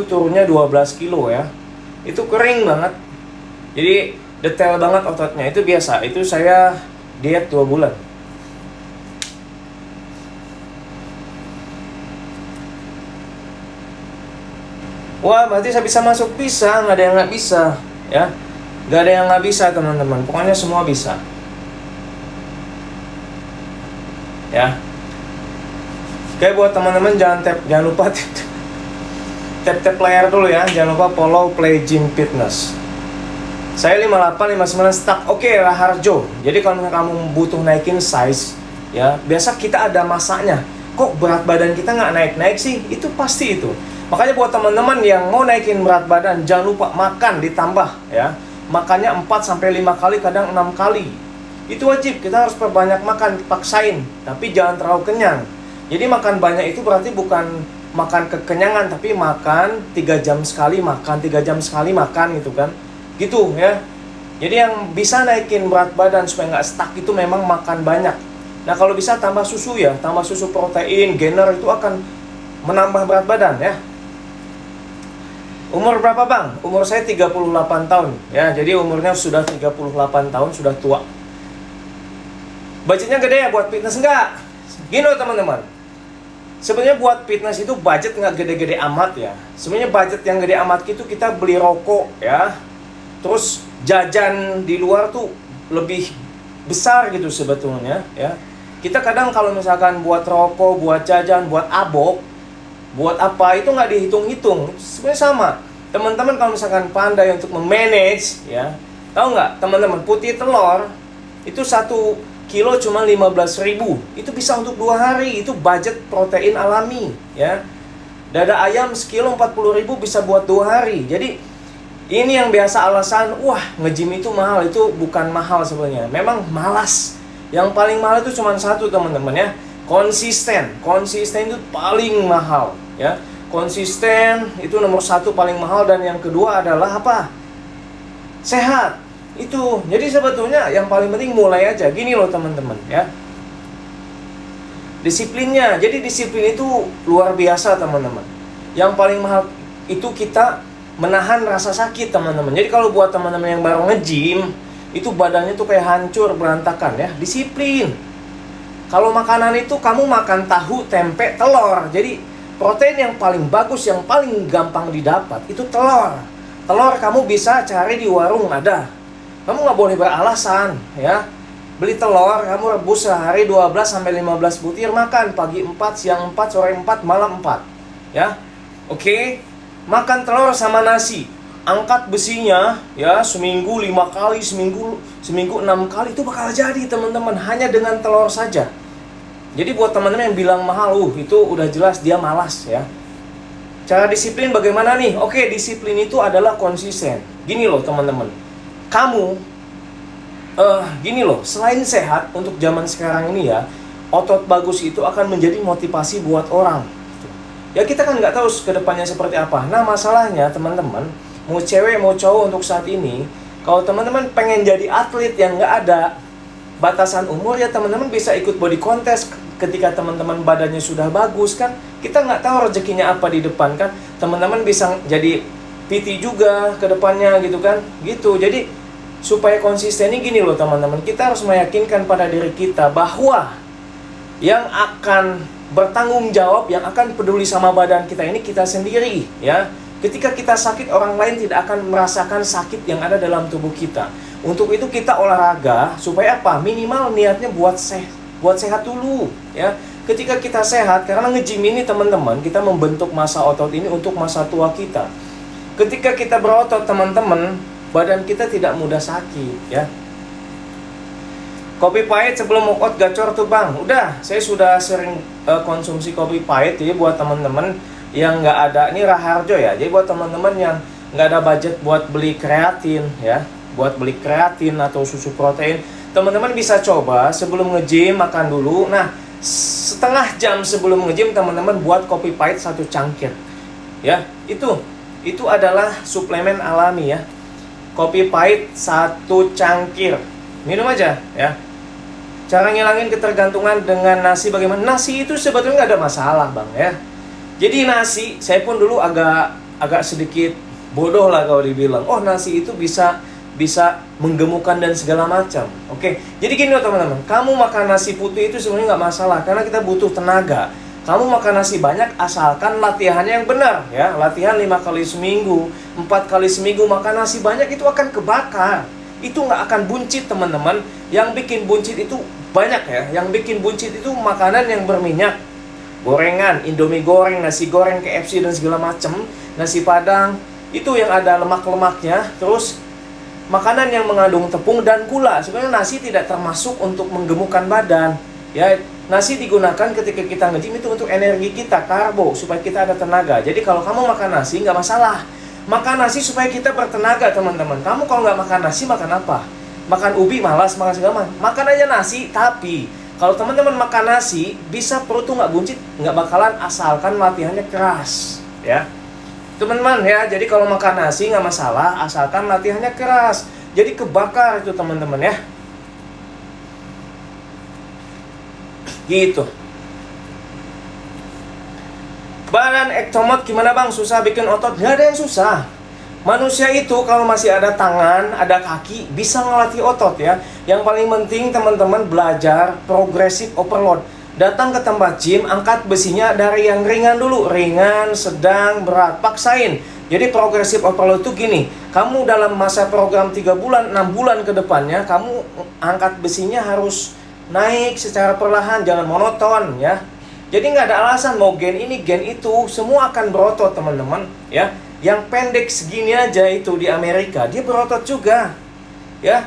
turunnya 12 kilo ya. Itu kering banget. Jadi detail banget ototnya. Itu biasa. Itu saya diet 2 bulan. Wah, berarti saya bisa masuk? Bisa, nggak ada yang nggak bisa ya. Nggak ada yang nggak bisa teman-teman. Pokoknya semua bisa ya. Oke, buat teman-teman jangan lupa tap layar dulu ya. Jangan lupa follow Play Gym Fitness. Saya 58, 59 stuck. Oke, Raharjo. Jadi kalau kamu butuh naikin size ya, biasa kita ada masanya. Kok berat badan kita nggak naik-naik sih? Itu pasti itu. Makanya buat teman-teman yang mau naikin berat badan, jangan lupa makan ditambah ya. Makannya 4-5 kali, kadang 6 kali. Itu wajib, kita harus perbanyak makan, paksain. Tapi jangan terlalu kenyang. Jadi makan banyak itu berarti bukan makan kekenyangan, tapi makan 3 jam sekali makan, 3 jam sekali makan gitu kan. Gitu ya. Jadi yang bisa naikin berat badan supaya nggak stuck itu memang makan banyak. Nah kalau bisa tambah susu ya, tambah susu protein, gainer itu akan menambah berat badan ya. Umur berapa bang? Umur saya 38 tahun ya, jadi umurnya sudah 38 tahun, sudah tua. Budgetnya gede ya buat fitness? Enggak. Gini loh teman-teman, sebenarnya buat fitness itu budget nggak gede-gede amat ya. Sebenarnya budget yang gede amat itu kita beli rokok ya, terus jajan di luar tuh lebih besar gitu sebetulnya ya. Kita kadang kalau misalkan buat rokok, buat jajan, buat abok, buat apa itu nggak dihitung-hitung. Sebenarnya sama. Teman-teman kalau misalkan pandai untuk memanage ya, tahu nggak teman-teman, putih telur itu 1 kilo cuma 15.000. Itu bisa untuk 2 hari. Itu budget protein alami ya. Dada ayam sekilo 40.000 bisa buat 2 hari. Jadi ini yang biasa alasan, wah nge-gym itu mahal. Itu bukan mahal sebenarnya, memang malas. Yang paling mahal itu cuma satu teman-teman ya, konsisten. Konsisten itu paling mahal ya. Konsisten itu nomor 1 paling mahal. Dan yang kedua adalah apa? Sehat. Itu. Jadi sebetulnya yang paling penting mulai aja. Gini loh teman-teman ya, disiplinnya. Jadi disiplin itu luar biasa teman-teman. Yang paling mahal itu kita menahan rasa sakit teman-teman. Jadi kalau buat teman-teman yang baru nge-gym, itu badannya tuh kayak hancur, berantakan ya. Disiplin. Kalau makanan itu kamu makan tahu, tempe, telur. Jadi protein yang paling bagus, yang paling gampang didapat itu telur. Telur kamu bisa cari di warung, ada. Kamu nggak boleh beralasan ya. Beli telur, kamu rebus sehari 12-15 butir, makan pagi 4, siang 4, sore 4, malam 4 ya. Oke. Makan telur sama nasi. Angkat besinya ya, seminggu 5 kali, seminggu 6 kali, itu bakal jadi teman-teman, hanya dengan telur saja. Jadi buat teman-teman yang bilang mahal, itu udah jelas dia malas ya. Cara disiplin bagaimana nih? Oke, disiplin itu adalah konsisten. Gini loh teman-teman, kamu gini loh, selain sehat untuk zaman sekarang ini ya, otot bagus itu akan menjadi motivasi buat orang. Ya kita kan nggak tahu kedepannya seperti apa. Nah masalahnya teman-teman, mau cewek mau cowok untuk saat ini, kalau teman-teman pengen jadi atlet yang nggak ada batasan umur ya, teman-teman bisa ikut body contest. Ketika teman-teman badannya sudah bagus kan, kita nggak tahu rezekinya apa di depan kan. Teman-teman bisa jadi PT juga ke depannya gitu kan. Gitu. Jadi supaya konsisten ini gini loh teman-teman, kita harus meyakinkan pada diri kita bahwa yang akan bertanggung jawab, yang akan peduli sama badan kita ini kita sendiri ya. Ketika kita sakit, orang lain tidak akan merasakan sakit yang ada dalam tubuh kita. Untuk itu kita olahraga supaya apa? Minimal niatnya buat sehat dulu ya. Ketika kita sehat, karena nge-gym ini teman-teman, kita membentuk massa otot ini untuk masa tua kita. Ketika kita berotot teman-teman, badan kita tidak mudah sakit ya. Kopi pahit sebelum workout gacor tuh bang. Udah, saya sudah sering konsumsi kopi pahit. Jadi buat teman-teman yang nggak ada, ini Raharjo ya. Jadi buat teman-teman yang nggak ada budget buat beli kreatin ya, buat beli kreatin atau susu protein, teman-teman bisa coba sebelum nge-gym makan dulu. Nah, setengah jam sebelum nge-gym teman-teman buat kopi pahit 1 cangkir ya. Itu adalah suplemen alami ya. Kopi pahit 1 cangkir, minum aja ya. Cara ngilangin ketergantungan dengan nasi bagaimana? Nasi itu sebetulnya nggak ada masalah bang ya. Jadi nasi, saya pun dulu agak agak sedikit bodoh lah kalau dibilang, oh nasi itu bisa menggemukkan dan segala macam. Oke, jadi gini loh teman-teman, kamu makan nasi putih itu sebenarnya nggak masalah karena kita butuh tenaga. Kamu makan nasi banyak asalkan latihannya yang benar ya. Latihan 5 kali seminggu, 4 kali seminggu makan nasi banyak itu akan kebakar. Itu nggak akan buncit teman-teman. Yang bikin buncit itu banyak ya. Yang bikin buncit itu makanan yang berminyak. Gorengan, Indomie goreng, nasi goreng, KFC dan segala macam, nasi padang, itu yang ada lemak-lemaknya. Terus makanan yang mengandung tepung dan gula. Sebenarnya nasi tidak termasuk untuk menggemukkan badan. Ya, nasi digunakan ketika kita nge-gym itu untuk energi kita, karbo, supaya kita ada tenaga. Jadi kalau kamu makan nasi nggak masalah. Makan nasi supaya kita bertenaga teman-teman. Kamu kalau nggak makan nasi makan apa? Makan ubi malas, makan segala macam. Makan aja nasi, tapi kalau teman-teman makan nasi, bisa perut tuh nggak buncit, nggak bakalan asalkan latihannya keras, ya. Teman-teman ya, jadi kalau makan nasi nggak masalah, asalkan latihannya keras. Jadi kebakar itu teman-teman ya. Gitu. Badan ektomot gimana bang? Susah bikin otot? Nggak ada yang susah. Manusia itu kalau masih ada tangan, ada kaki, bisa ngelatih otot ya. Yang paling penting teman-teman belajar progressive overload. Datang ke tempat gym, angkat besinya dari yang ringan dulu. Ringan, sedang, berat, paksain. Jadi progressive overload itu gini, kamu dalam masa program 3 bulan, 6 bulan ke depannya, kamu angkat besinya harus naik secara perlahan, jangan monoton ya. Jadi nggak ada alasan mau gen ini, gen itu, semua akan berotot teman-teman ya. Yang pendek segini aja itu di Amerika, dia berotot juga ya.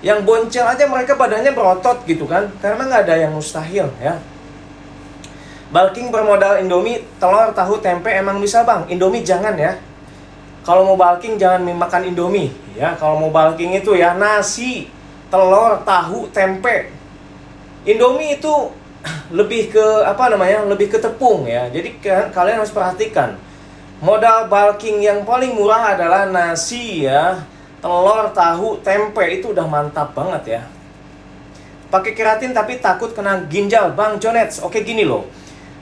Yang boncel aja mereka badannya berotot gitu kan, karena nggak ada yang mustahil ya. Bulking bermodal Indomie, telur, tahu, tempe emang bisa bang? Indomie jangan ya. Kalau mau bulking jangan makan Indomie ya. Kalau mau bulking itu ya nasi, telur, tahu, tempe. Indomie itu lebih ke lebih ke tepung ya. Jadi kalian harus perhatikan. Modal bulking yang paling murah adalah nasi ya, telur, tahu, tempe, itu udah mantap banget ya. Pakai keratin tapi takut kena ginjal, Bang Jonets. Oke gini loh.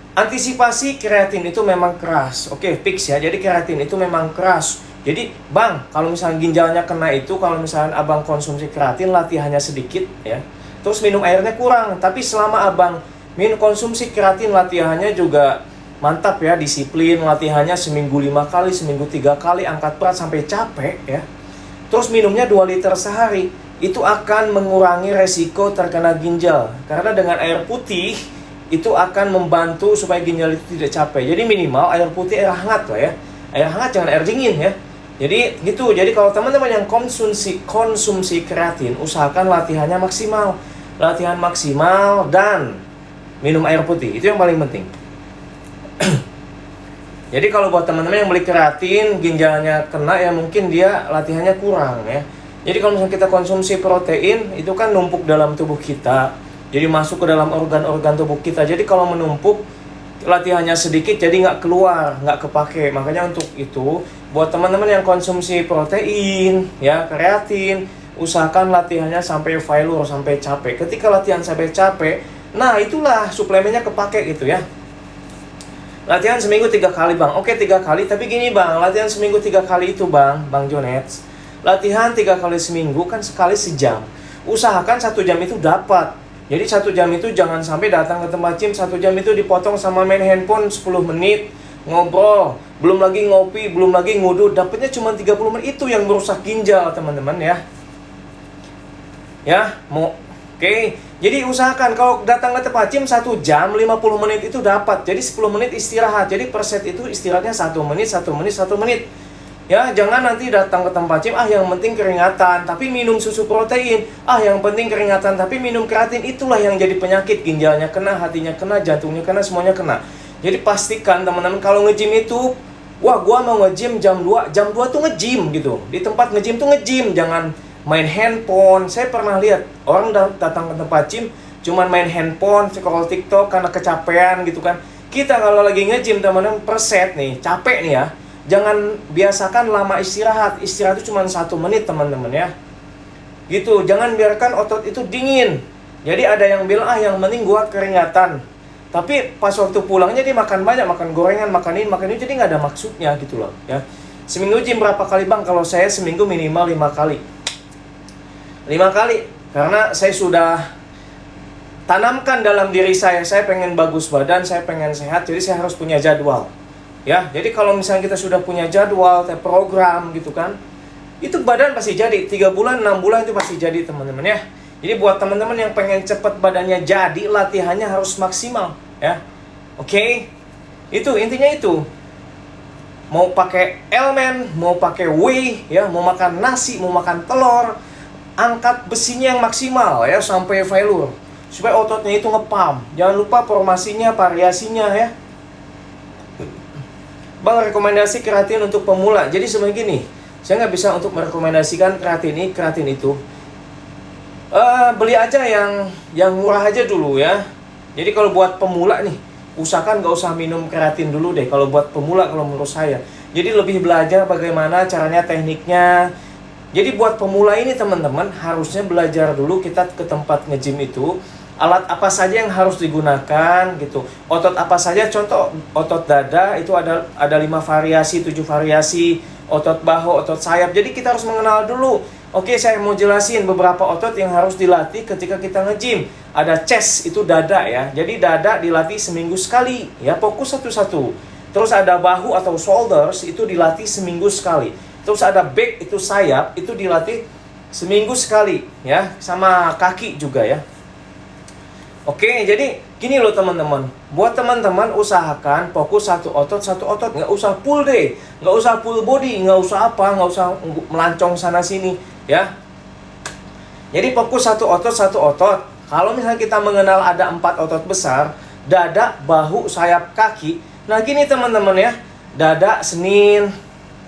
Antisipasi keratin itu memang keras. Oke, fix ya. Jadi keratin itu memang keras. Jadi, Bang, kalau misalnya ginjalnya kena itu, kalau misalnya Abang konsumsi keratin latihannya sedikit ya. Terus minum airnya kurang, tapi selama abang minum konsumsi keratin latihannya juga mantap ya, disiplin latihannya seminggu 5 kali, seminggu 3 kali, angkat berat sampai capek ya. Terus minumnya 2 liter sehari, itu akan mengurangi resiko terkena ginjal. Karena dengan air putih itu akan membantu supaya ginjal itu tidak capek. Jadi minimal air putih, air hangat lah ya. Air hangat jangan air dingin ya. Jadi gitu. Jadi kalau teman-teman yang konsumsi keratin, usahakan latihannya maksimal. Latihan maksimal dan minum air putih. Itu yang paling penting. Jadi kalau buat teman-teman yang beli keratin, ginjalnya kena ya mungkin dia latihannya kurang ya. Jadi kalau misalnya kita konsumsi protein, itu kan numpuk dalam tubuh kita. Jadi masuk ke dalam organ-organ tubuh kita. Jadi kalau menumpuk, latihannya sedikit jadi nggak keluar, nggak kepake. Makanya untuk itu buat teman-teman yang konsumsi protein ya, kreatin, usahakan latihannya sampai failure, sampai capek. Ketika latihan sampai capek, nah itulah suplemennya kepake gitu ya. Latihan seminggu 3 kali bang. Oke 3 kali, tapi gini bang, latihan seminggu 3 kali itu bang Jonets, latihan 3 kali seminggu kan sekali sejam. Usahakan 1 jam itu dapat. Jadi 1 jam itu jangan sampai datang ke tempat gym 1 jam itu dipotong sama main handphone 10 menit, ngobrol, belum lagi ngopi, belum lagi ngudut, dapatnya cuma 30 menit. Itu yang merusak ginjal teman-teman ya. Ya, oke. Jadi usahakan kalau datang ke tempat gym 1 jam 50 menit itu dapat. Jadi 10 menit istirahat. Jadi per set itu istirahatnya 1 menit, 1 menit, 1 menit. Ya, jangan nanti datang ke tempat gym, yang penting keringatan, tapi minum susu protein. Yang penting keringatan, tapi minum keratin. Itulah yang jadi penyakit, ginjalnya kena, hatinya kena, jantungnya kena, semuanya kena. Jadi pastikan teman-teman kalau nge-gym itu, gua mau nge-gym jam 2 tuh nge-gym gitu. Di tempat nge-gym tuh nge-gym, jangan main handphone. Saya pernah lihat orang datang ke tempat gym cuman main handphone, scroll TikTok karena kecapean gitu kan. Kita kalau lagi nge-gym teman-teman per set nih, capek nih ya. Jangan biasakan lama istirahat. Istirahat itu cuma 1 menit teman-teman ya. Gitu, jangan biarkan otot itu dingin. Jadi ada yang bilang, yang penting gua keringatan. Tapi pas waktu pulangnya dia makan banyak, makan gorengan, makan ini, jadi nggak ada maksudnya gitu loh ya. Seminggu gym berapa kali bang? Kalau saya seminggu minimal 5 kali. 5 kali, karena saya sudah tanamkan dalam diri saya pengen bagus badan, saya pengen sehat, jadi saya harus punya jadwal. Ya, jadi kalau misalnya kita sudah punya jadwal, program gitu kan, itu badan pasti jadi, 3 bulan, 6 bulan itu pasti jadi teman-teman ya. Jadi buat teman-teman yang pengen cepat badannya jadi, latihannya harus maksimal ya. Oke? Itu intinya itu. Mau pakai elemen, mau pakai whey ya, mau makan nasi, mau makan telur, angkat besinya yang maksimal ya sampai failure supaya ototnya itu ngepam. Jangan lupa formasinya, variasinya ya. Bang, rekomendasi kreatin untuk pemula. Jadi sebenarnya gini, saya nggak bisa untuk merekomendasikan kreatin ini, kreatin itu. Beli aja yang murah aja dulu ya. Jadi kalau buat pemula nih, usahakan nggak usah minum kreatin dulu deh. Kalau buat pemula, kalau menurut saya. Jadi lebih belajar bagaimana caranya, tekniknya. Jadi buat pemula ini teman-teman, harusnya belajar dulu kita ke tempat nge-gym itu. Alat apa saja yang harus digunakan gitu. Otot apa saja, contoh otot dada itu ada 5 variasi, 7 variasi. Otot bahu, otot sayap. Jadi kita harus mengenal dulu. Oke, saya mau jelasin beberapa otot yang harus dilatih ketika kita nge-gym. Ada chest, itu dada ya. Jadi dada dilatih seminggu sekali ya, fokus satu-satu. Terus ada bahu atau shoulders, itu dilatih seminggu sekali. Terus ada back, itu sayap, itu dilatih seminggu sekali ya. Sama kaki juga ya. Oke, jadi gini loh teman-teman. Buat teman-teman usahakan fokus satu otot. Nggak usah full day, nggak usah full body, nggak usah apa, nggak usah melancong sana sini ya. Jadi fokus satu otot. Kalau misalnya kita mengenal ada 4 otot besar, dada, bahu, sayap, kaki. Nah gini teman-teman ya, dada Senin,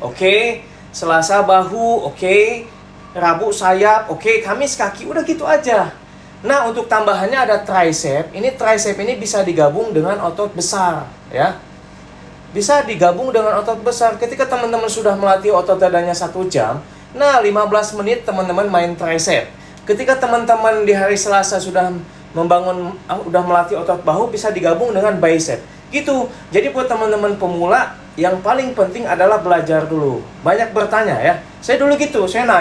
oke. Selasa bahu, oke. Rabu sayap, oke. Kamis kaki, udah gitu aja. Nah, untuk tambahannya ada tricep. Ini tricep ini bisa digabung dengan otot besar, ya. Bisa digabung dengan otot besar. Ketika teman-teman sudah melatih otot dadanya 1 jam, nah 15 menit teman-teman main tricep. Ketika teman-teman di hari Selasa sudah udah melatih otot bahu, bisa digabung dengan bicep. Gitu. Jadi buat teman-teman pemula, yang paling penting adalah belajar dulu. Banyak bertanya ya. Saya dulu gitu, saya nanya.